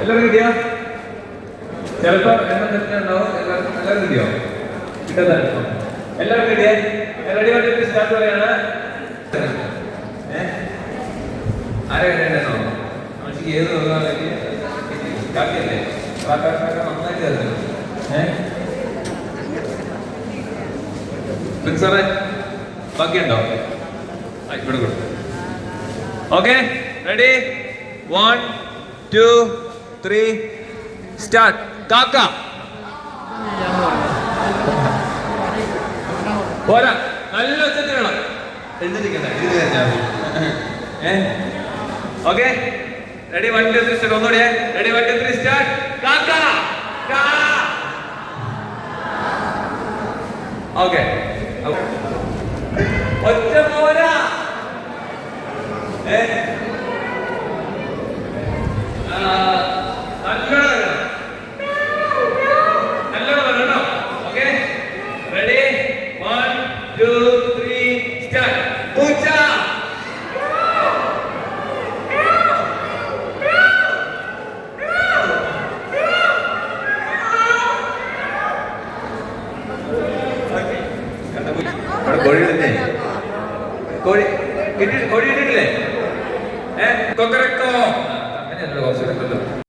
എല്ലാവരും കിട്ടിയോ? ചിലപ്പോ എണ്ണം തെറ്റുണ്ടാവും. എല്ലാവരും കിട്ടിയോ? കിട്ടുന്ന എല്ലാവരും കിട്ടിയേ? റെഡി വണ്ടി സ്റ്റാർട്ട് പറയാണ്. ആരെ കണ്ടോ? മനുഷ്യക്ക് ഏത് തോന്നാണെങ്കിൽ കാക്കിയല്ലേ നന്നായിട്ട് ചേർന്നു. സാറേ ബാക്കിയുണ്ടോ? ഇവിടെ കൊടുത്തു. Okay, ready? 1 2 3 സ്റ്റാർട്ട്. കാക്ക പോരാ, നല്ല ഒച്ചത്തിൽ വേണം. എഴുതിരിക്കണ്ട. Okay, ready? 1 2 3 സ്റ്റാർട്ട്. ഒന്നുകൂടെ റെഡി? 1 2 3 സ്റ്റാർട്ട്. കാക്ക. ഓക്കെ, ഒറ്റ പോരാ. നല്ലോണം വേണം. Okay, ready? 1 2 3 സ്റ്റാർട്ട്. പൂച്ച. കോഴി തന്നെ. കോഴി കിട്ടിയിട്ടില്ലേ? കൊക്കരക്കോ. അങ്ങനെയല്ലോ കുറച്ചുകൂടെ.